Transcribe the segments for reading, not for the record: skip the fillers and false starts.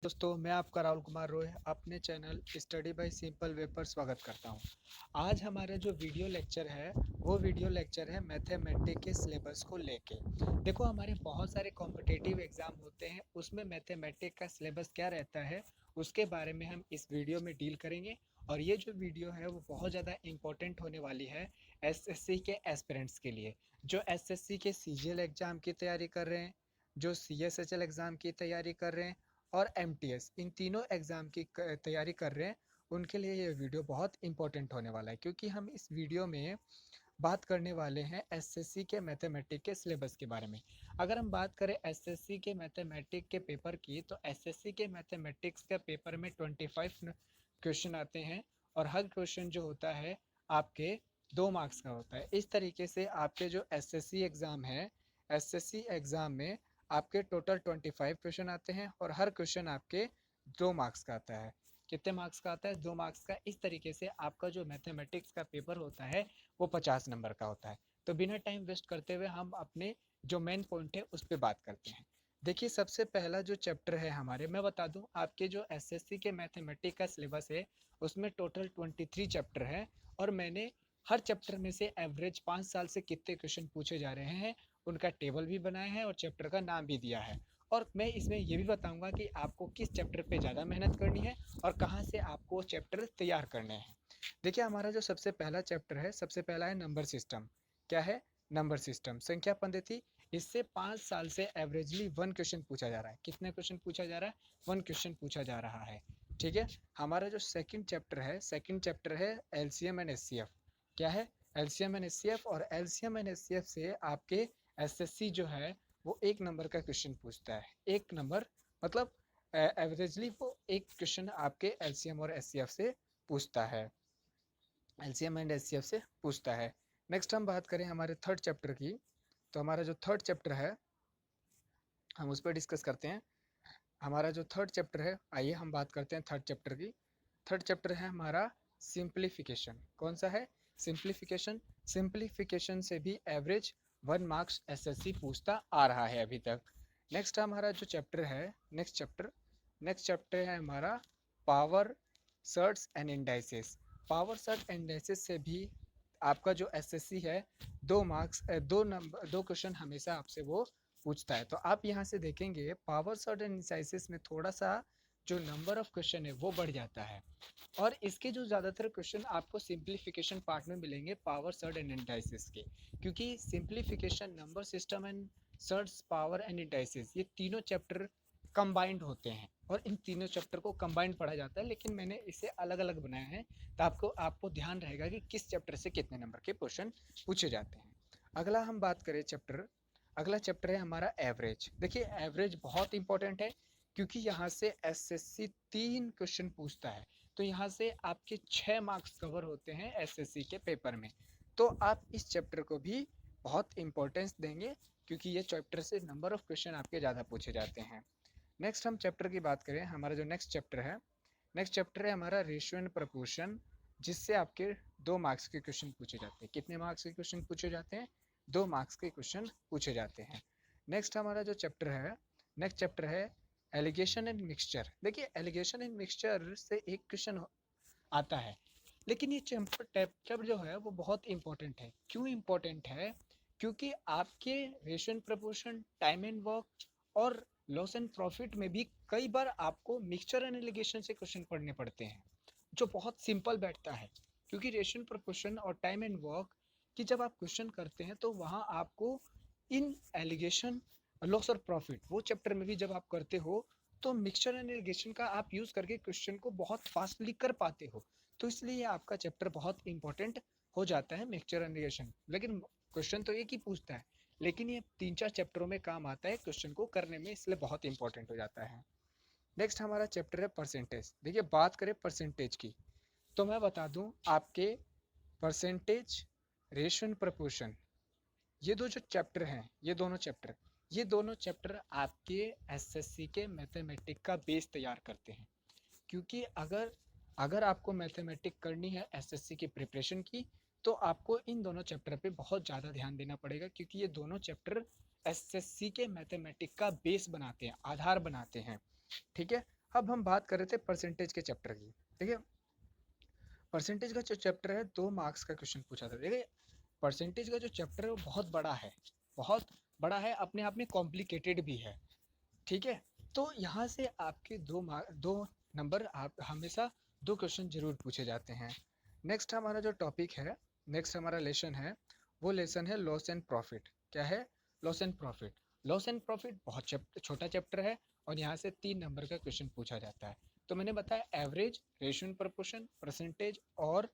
दोस्तों, मैं आपका राहुल कुमार रॉय अपने channel study bye simple way पर स्वागत करता हूं। आज हमारा जो वीडियो लेक्चर है वो वीडियो लेक्चर है मैथमेटिक्स के सिलेबस को लेके। देखो, हमारे बहुत सारे कॉम्पिटिटिव एग्जाम होते हैं, उसमें मैथमेटिक्स का सिलेबस क्या रहता है उसके बारे में हम इस वीडियो में डील करेंगे। और ये जो वीडियो है वो बहुत ज़्यादा इम्पोर्टेंट होने वाली है एसएससी के एस्पिरेंट्स के लिए, जो एसएससी के सीजीएल एग्ज़ाम की तैयारी कर रहे हैं, जो सीएसएचएल एग्ज़ाम की तैयारी कर रहे हैं और एमटीएस, इन तीनों एग्ज़ाम की तैयारी कर रहे हैं। उनके लिए ये वीडियो बहुत इंपॉर्टेंट होने वाला है, क्योंकि हम इस वीडियो में बात करने वाले हैं एसएससी के मैथमेटिक्स के सिलेबस के बारे में। अगर हम बात करें एसएससी के मैथमेटिक्स के पेपर की, तो एसएससी के मैथमेटिक्स के पेपर में 25 क्वेश्चन आते हैं और हर क्वेश्चन जो होता है आपके 2 मार्क्स का होता है। इस तरीके से आपके जो एसएससी एग्ज़ाम है, एसएससी एग्ज़ाम में आपके टोटल 25 क्वेश्चन आते हैं और हर क्वेश्चन आपके 2 मार्क्स का आता है। कितने मार्क्स का आता है? 2 मार्क्स का। इस तरीके से आपका जो मैथमेटिक्स का पेपर होता है वो 50 नंबर का होता है। तो बिना टाइम वेस्ट करते हुए हम अपने जो मेन पॉइंट है उस पर बात करते हैं। देखिए, सबसे पहला जो चैप्टर है हमारे, मैं बता दूं, आपके जो एसएससी के मैथमेटिक्स का सिलेबस है उसमें टोटल 23 चैप्टर है। और मैंने हर चैप्टर में से एवरेज 5 साल से कितने क्वेश्चन पूछे जा रहे हैं उनका टेबल भी बनाया है और चैप्टर का नाम भी दिया है। और मैं इसमें ये भी बताऊंगा कि आपको किस चैप्टर पे ज़्यादा मेहनत करनी है और कहाँ से आपको चैप्टर तैयार करने हैं। देखिए, हमारा जो सबसे पहला चैप्टर है, सबसे पहला है नंबर सिस्टम। क्या है? नंबर सिस्टम, संख्या पद्धति। इससे 5 साल से एवरेजली 1 क्वेश्चन पूछा जा रहा है। कितने क्वेश्चन पूछा जा रहा है? 1 क्वेश्चन पूछा जा रहा है। ठीक है। हमारा जो सेकंड चैप्टर है, सेकंड चैप्टर है एलसीएम एंड एचसीएफ। क्या है? LCM and HCF. और एलसीएम एंड एचसीएफ से आपके एसएससी जो है वो 1 नंबर का क्वेश्चन पूछता है। 1 नंबर मतलब एवरेजली वो 1 क्वेश्चन आपके एलसीएम और एचसीएफ से पूछता है, एलसीएम एंड एचसीएफ से पूछता है। नेक्स्ट हम बात करें हमारे थर्ड चैप्टर की, तो हमारा जो थर्ड चैप्टर है हम उस पर डिस्कस करते हैं। हमारा जो थर्ड चैप्टर है, आइए हम बात करते हैं थर्ड चैप्टर की। थर्ड चैप्टर है हमारा सिंप्लीफिकेशन। कौन सा है? सिंप्लीफिकेशन। सिंप्लीफिकेशन से भी एवरेज 1 मार्क्स एसएससी पूछता आ रहा है अभी तक। नेक्स्ट हमारा जो चैप्टर है, नेक्स्ट चैप्टर है हमारा power surds and indices. Power surd indices से भी आपका जो एसएससी है 2 मार्क्स, 2 क्वेश्चन हमेशा आपसे वो पूछता है। तो आप यहाँ से देखेंगे पावर सर्ट एंड इंडाइसेस में थोड़ा सा जो नंबर ऑफ क्वेश्चन है वो बढ़ जाता है। और इसके जो ज़्यादातर क्वेश्चन आपको सिंप्लीफिकेशन पार्ट में मिलेंगे पावर सर्ट एंड इंडाइसिस के, क्योंकि simplification, number system and surds, power and indices, ये तीनों चैप्टर कंबाइंड होते हैं और इन तीनों चैप्टर को कंबाइंड पढ़ा जाता है, लेकिन मैंने इसे अलग अलग बनाया है तो आपको आपको ध्यान रहेगा कि किस चैप्टर से कितने नंबर के क्वेश्चन पूछे जाते हैं। अगला हम बात करें चैप्टर, अगला चैप्टर है हमारा एवरेज। देखिए, एवरेज बहुत इंपॉर्टेंट है, क्योंकि यहाँ से एसएससी 3 क्वेश्चन पूछता है। तो यहाँ से आपके 6 मार्क्स कवर होते हैं एसएससी के पेपर में। तो आप इस चैप्टर को भी बहुत इंपॉर्टेंस देंगे, क्योंकि ये चैप्टर से नंबर ऑफ क्वेश्चन आपके ज़्यादा पूछे जाते हैं। नेक्स्ट हम चैप्टर की बात करें, हमारा जो नेक्स्ट चैप्टर है, नेक्स्ट चैप्टर है हमारा रेशियो एंड प्रपोर्शन, जिससे आपके 2 मार्क्स के क्वेश्चन पूछे जाते हैं। कितने मार्क्स के क्वेश्चन पूछे जाते हैं? 2 मार्क्स के क्वेश्चन पूछे जाते हैं। नेक्स्ट हमारा जो चैप्टर है, नेक्स्ट चैप्टर है एलिगेशन एंड मिक्सचर। देखिए, एलिगेशन एंड मिक्सचर से एक क्वेश्चन आता है, लेकिन ये चैप्टर जो है वो बहुत इंपॉर्टेंट है। क्यों इंपॉर्टेंट है? क्योंकि आपके ratio proportion, time and work और लॉस एंड प्रॉफिट में भी कई बार आपको मिक्सचर एंड एलिगेशन से क्वेश्चन पढ़ने पड़ते हैं, जो बहुत सिंपल बैठता है। क्योंकि रेशियो प्रपोर्शन और टाइम एंड वर्क की जब आप क्वेश्चन करते हैं तो वहाँ आपको इन एलिगेशन, लॉस और प्रॉफिट, वो चैप्टर में भी जब आप करते हो तो मिक्सचर एंड एलिगेशन का आप यूज़ करके क्वेश्चन को बहुत फास्टली कर पाते हो। तो इसलिए आपका चैप्टर बहुत इंपॉर्टेंट हो जाता है, मिक्सचर एंड एलिगेशन। लेकिन क्वेश्चन तो एक ही पूछता है, लेकिन ये 3-4 चैप्टरों में काम आता है क्वेश्चन को करने में, इसलिए बहुत इंपॉर्टेंट हो जाता है। नेक्स्ट हमारा चैप्टर है परसेंटेज। देखिए, बात करें परसेंटेज की, तो मैं बता दूं आपके परसेंटेज, रेशियो एंड प्रपोर्शन, ये दो जो चैप्टर हैं, ये दोनों चैप्टर आपके एसएससी के मैथमेटिक्स का बेस तैयार करते हैं। क्योंकि अगर अगर आपको मैथमेटिक्स करनी है एसएससी की प्रिपरेशन की, तो आपको इन दोनों चैप्टर पे बहुत ज़्यादा ध्यान देना पड़ेगा, क्योंकि ये दोनों चैप्टर एसएससी के मैथमेटिक्स का बेस बनाते हैं, आधार बनाते हैं। ठीक है। अब हम बात कर रहे थे परसेंटेज के चैप्टर की। ठीक है, परसेंटेज का जो चैप्टर है 2 मार्क्स का क्वेश्चन पूछा था। देखिए परसेंटेज का जो चैप्टर है वो बहुत बड़ा है, बहुत बड़ा है, अपने आप में कॉम्प्लिकेटेड भी है। ठीक है, तो यहाँ से आपके 2 नंबर आप हमेशा 2 क्वेश्चन जरूर पूछे जाते हैं। नेक्स्ट हमारा जो टॉपिक है, नेक्स्ट हमारा लेसन है, वो लेसन है लॉस एंड प्रॉफिट। क्या है? Loss and profit. Loss and profit बहुत छोटा चैप्टर है और यहाँ से 3 नंबर का क्वेश्चन पूछा जाता है। तो मैंने बताया एवरेज, रेशियो प्रपोर्शन, परसेंटेज और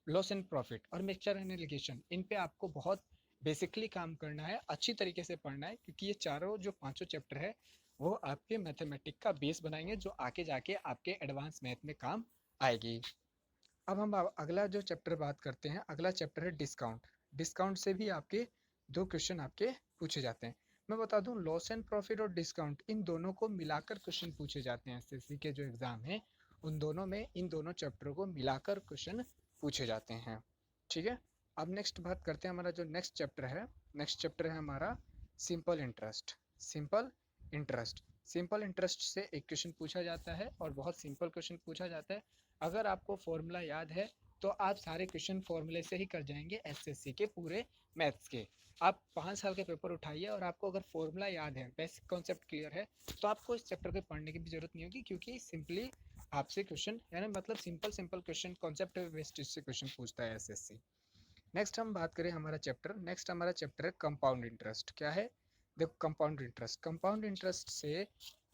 लॉस एंड प्रॉफिट और मिक्सचर एंड एलिगेशन, इन पे आपको बहुत बेसिकली काम करना है, अच्छी तरीके से पढ़ना है, क्योंकि ये चारों जो पांचों चैप्टर है वो आपके मैथमेटिक का बेस बनाएंगे, जो आके जाके आपके एडवांस मैथ में काम आएगी। अब हम अगला जो चैप्टर बात करते हैं, अगला चैप्टर है डिस्काउंट। डिस्काउंट से भी आपके 2 क्वेश्चन आपके पूछे जाते हैं। मैं बता दूं लॉस एंड प्रॉफिट और डिस्काउंट इन दोनों को मिलाकर क्वेश्चन पूछे जाते हैं। एसएससी के जो एग्जाम है उन दोनों में इन दोनों चैप्टरों को मिलाकर क्वेश्चन पूछे जाते हैं। ठीक है, अब नेक्स्ट बात करते हैं, हमारा जो नेक्स्ट चैप्टर है, नेक्स्ट चैप्टर है हमारा simple interest. Simple interest, simple interest से एक क्वेश्चन पूछा जाता है और बहुत सिंपल क्वेश्चन पूछा जाता है। अगर आपको फॉर्मूला याद है तो आप सारे क्वेश्चन फॉर्मूले से ही कर जाएंगे एसएससी के पूरे मैथ्स के। आप 5 साल के पेपर उठाइए और आपको अगर फॉर्मूला याद है, बेसिक कॉन्सेप्ट क्लियर है, तो आपको इस चैप्टर को पढ़ने की भी जरूरत नहीं होगी, क्योंकि सिंपली आपसे क्वेश्चन यानी मतलब simple simple question concept based से क्वेश्चन पूछता है एसएससी। नेक्स्ट हम बात करें हमारा चैप्टर, नेक्स्ट हमारा चैप्टर है कंपाउंड इंटरेस्ट। क्या है? देखो कंपाउंड इंटरेस्ट, कंपाउंड इंटरेस्ट से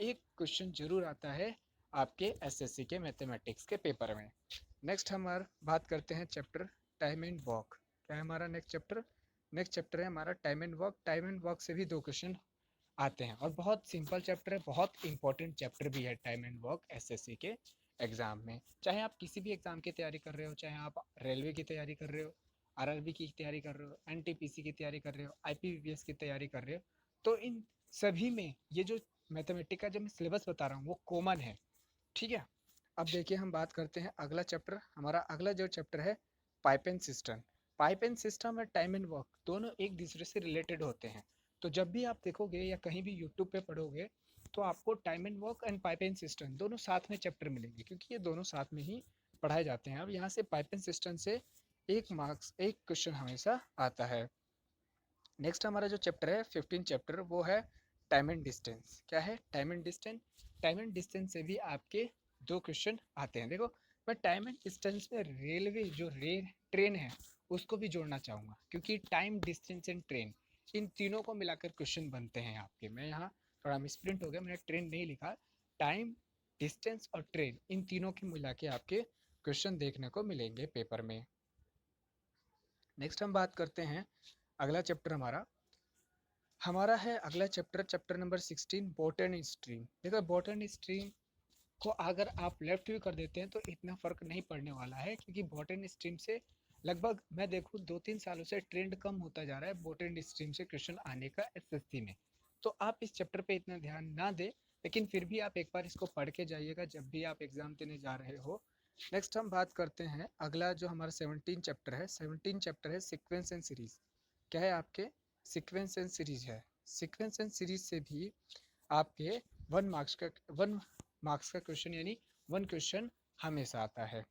एक क्वेश्चन जरूर आता है आपके एसएससी के मैथमेटिक्स के पेपर में। नेक्स्ट हमारा बात करते हैं चैप्टर टाइम एंड वॉक। क्या है हमारा नेक्स्ट चैप्टर? नेक्स्ट चैप्टर है हमारा time and walk. Time and walk से भी 2 क्वेश्चन आते हैं और बहुत सिंपल चैप्टर है, बहुत इंपॉर्टेंट चैप्टर भी है टाइम एंड वॉक एसएससी के एग्जाम में। चाहे आप किसी भी एग्जाम की तैयारी कर रहे हो, चाहे आप रेलवे की तैयारी कर रहे हो, आरआरबी की तैयारी कर रहे हो, एनटीपीसी की तैयारी कर रहे हो, आईपीवीएस की तैयारी कर रहे हो, तो इन सभी में ये जो मैथमेटिक का जो मैं सिलेबस बता रहा हूँ वो कॉमन है। ठीक है, अब देखिए हम बात करते हैं अगला चैप्टर, हमारा अगला जो चैप्टर है pipe and system. Pipe and system और टाइम एंड वर्क दोनों एक दूसरे से रिलेटेड होते हैं। तो जब भी आप देखोगे या कहीं भी यूट्यूब पे पढ़ोगे तो आपको time and work and pipe and system दोनों साथ में चैप्टर मिलेंगे, क्योंकि ये दोनों साथ में ही पढ़ाए जाते हैं। अब यहाँ से पाइप एंड सिस्टम से 1 मार्क्स 1 क्वेश्चन हमेशा आता है। नेक्स्ट हमारा जो चैप्टर है 15 चैप्टर, वो है टाइम एंड डिस्टेंस। क्या है? Time and distance. Time and distance से भी आपके 2 क्वेश्चन आते हैं। देखो मैं टाइम एंड डिस्टेंस में रेलवे जो ट्रेन है उसको भी जोड़ना चाहूँगा, क्योंकि time distance and train in तीनों को मिलाकर क्वेश्चन बनते हैं आपके। मैं यहाँ थोड़ा मिसप्रिंट हो गया, मैंने ट्रेन नहीं लिखा, टाइम डिस्टेंस और ट्रेन इन तीनों के मिला के आपके क्वेश्चन देखने को मिलेंगे पेपर में। नेक्स्ट हम बात करते हैं अगला चैप्टर हमारा, हमारा है अगला chapter, chapter number 16 botany stream. देखो बॉटनी स्ट्रीम को अगर आप लेफ्ट भी कर देते हैं तो इतना फर्क नहीं पड़ने वाला है, क्योंकि बॉटनी स्ट्रीम से लगभग मैं देखूँ 2-3 सालों से ट्रेंड कम होता जा रहा है बॉटनी स्ट्रीम से क्वेश्चन आने का एसएससी में। तो आप इस चैप्टर पे इतना ध्यान ना दें, लेकिन फिर भी आप एक बार इसको पढ़ के जाइएगा जब भी आप एग्जाम देने जा रहे हो। नेक्स्ट हम बात करते हैं अगला जो हमारा 17 चैप्टर है, 17 चैप्टर है सीक्वेंस एंड सीरीज। क्या है आपके? सीक्वेंस एंड सीरीज है। सीक्वेंस एंड सीरीज से भी आपके 1 मार्क्स का क्वेश्चन यानी 1 क्वेश्चन हमेशा आता है।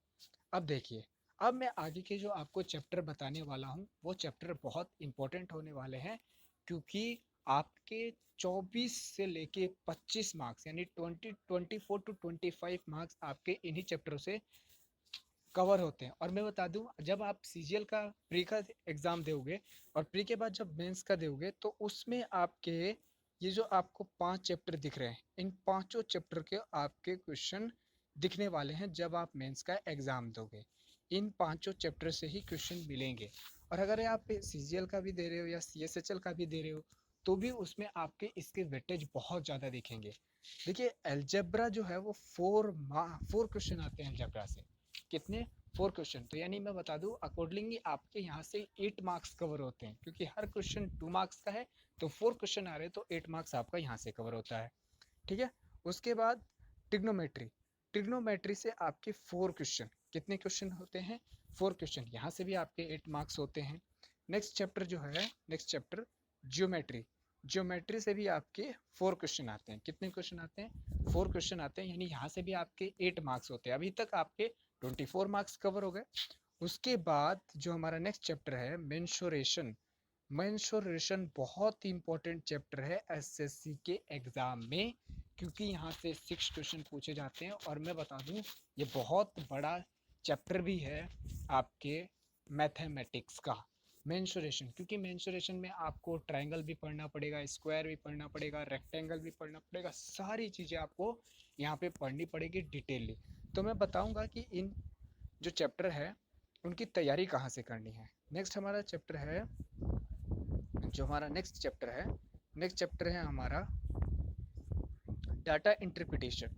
अब देखिए, अब मैं आगे के जो आपको चैप्टर बताने वाला हूँ वो चैप्टर बहुत इंपॉर्टेंट होने वाले हैं, क्योंकि आपके 24 से लेके 25 मार्क्स यानी 24 to 25 मार्क्स आपके इन्हीं चैप्टरों से कवर होते हैं। और मैं बता दूं जब आप सीजीएल का प्री का एग्जाम दोगे और प्री के बाद जब मेंस का दोगे तो उसमें आपके ये जो आपको 5 चैप्टर दिख रहे हैं, इन पांचों चैप्टर के आपके क्वेश्चन दिखने वाले हैं जब आप मेंस का एग्जाम दोगे। इन पांचों चैप्टर से ही क्वेश्चन मिलेंगे। और अगर आप सीजीएल का भी दे रहे हो या सीएसएचएल का भी दे रहे हो तो भी उसमें आपके इसके वेटेज बहुत ज़्यादा दिखेंगे। देखिए एल्जेब्रा जो है वो 4 क्वेश्चन आते हैं एल्जेब्रा से। कितने? 4 क्वेश्चन। तो यानी मैं बता दूं अकॉर्डिंगली आपके यहाँ से 8 मार्क्स कवर होते हैं, क्योंकि हर क्वेश्चन 2 मार्क्स का है, तो 4 क्वेश्चन आ रहे हैं तो 8 मार्क्स आपका यहाँ से कवर होता है। ठीक है, उसके बाद ट्रिग्नोमेट्री। ट्रिग्नोमेट्री से आपके 4 क्वेश्चन, कितने क्वेश्चन होते हैं? 4 क्वेश्चन, यहाँ से भी आपके 8 मार्क्स होते हैं। नेक्स्ट चैप्टर जो है, नेक्स्ट चैप्टर ज्योमेट्री। ज्योमेट्री से भी आपके 4 क्वेश्चन आते हैं। कितने क्वेश्चन आते हैं? 4 क्वेश्चन आते हैं, यानी यहाँ से भी आपके 8 मार्क्स होते हैं। अभी तक आपके 24 मार्क्स कवर हो गए। उसके बाद जो हमारा नेक्स्ट चैप्टर है मेंसुरेशन। मेंसुरेशन बहुत ही इंपॉर्टेंट चैप्टर है एसएससी के एग्जाम में, क्योंकि यहाँ से 6 क्वेश्चन पूछे जाते हैं। और मैं बता दूँ ये बहुत बड़ा चैप्टर भी है आपके मैथमेटिक्स का, मेंसुरेशन। क्योंकि मेंसुरेशन में आपको ट्रायंगल भी पढ़ना पड़ेगा, स्क्वायर भी पढ़ना पड़ेगा, रेक्टेंगल भी पढ़ना पड़ेगा, सारी चीज़ें आपको यहाँ पे पढ़नी पड़ेगी डिटेलली। तो मैं बताऊँगा कि इन जो चैप्टर है उनकी तैयारी कहाँ से करनी है। नेक्स्ट हमारा चैप्टर है, जो हमारा नेक्स्ट चैप्टर है हमारा डाटा इंटरप्रिटेशन।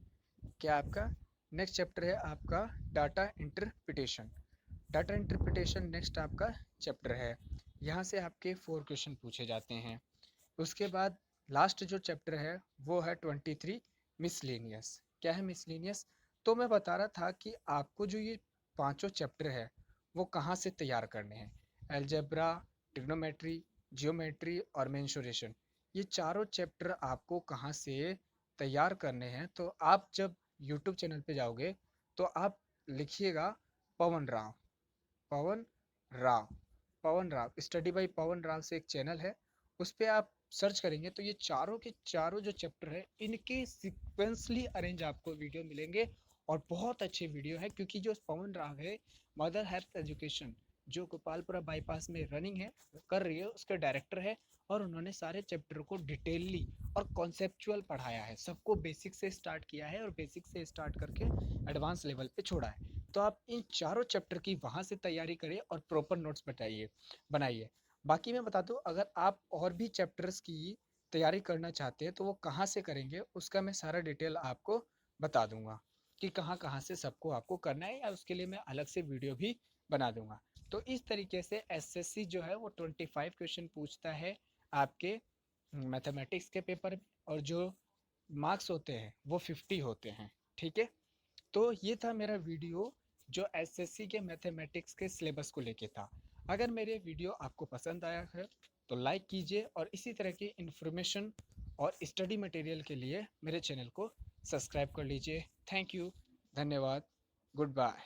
क्या आपका नेक्स्ट चैप्टर है आपका data interpretation. Data interpretation next आपका चैप्टर है। यहाँ से आपके 4 क्वेश्चन पूछे जाते हैं। उसके बाद लास्ट जो चैप्टर है वो है 23 मिसलेनियस। क्या है मिसलेनियस? तो मैं बता रहा था कि आपको जो ये पांचों चैप्टर है वो कहाँ से तैयार करने हैं। अलजेब्रा, ट्रिग्नोमेट्री, जियोमेट्री और मेंसुरेशन, ये चारों चैप्टर आपको कहाँ से तैयार करने हैं। तो आप जब यूट्यूब चैनल पे जाओगे तो आप लिखिएगा पवन राव, पवन राव, पवन राव स्टडी बाई पवन राव से एक चैनल है, उस पर आप सर्च करेंगे तो ये चारों के चारों जो चैप्टर है इनके सिक्वेंसली अरेंज आपको वीडियो मिलेंगे। और बहुत अच्छे वीडियो है, क्योंकि जो पवन राव है मदर हेल्थ एजुकेशन जो गोपालपुरा बाईपास में रनिंग है कर रही है, उसके डायरेक्टर है। और उन्होंने सारे चैप्टर को डिटेलली और कॉन्सेप्चुअल पढ़ाया है, सबको बेसिक से स्टार्ट किया है और बेसिक से स्टार्ट करके एडवांस लेवल पे छोड़ा है। तो आप इन चारों चैप्टर की वहाँ से तैयारी करिए और प्रॉपर नोट्स बनाइए। बाकी मैं बता दूँ, अगर आप और भी चैप्टर्स की तैयारी करना चाहते हैं तो वो कहाँ से करेंगे उसका मैं सारा डिटेल आपको बता दूंगा कि कहाँ कहाँ से सबको आपको करना है, या उसके लिए मैं अलग से वीडियो भी बना दूंगा। तो इस तरीके से एसएससी जो है वो 25 क्वेश्चन पूछता है आपके मैथमेटिक्स के पेपर, और जो मार्क्स होते हैं वो 50 होते हैं। ठीक है, तो ये था मेरा वीडियो जो एसएससी के मैथमेटिक्स के सिलेबस को लेके था। अगर मेरे वीडियो आपको पसंद आया है तो लाइक कीजिए, और इसी तरह की इन्फॉर्मेशन और स्टडी मटेरियल के लिए मेरे चैनल को सब्सक्राइब कर लीजिए। थैंक यू, धन्यवाद, गुड बाय।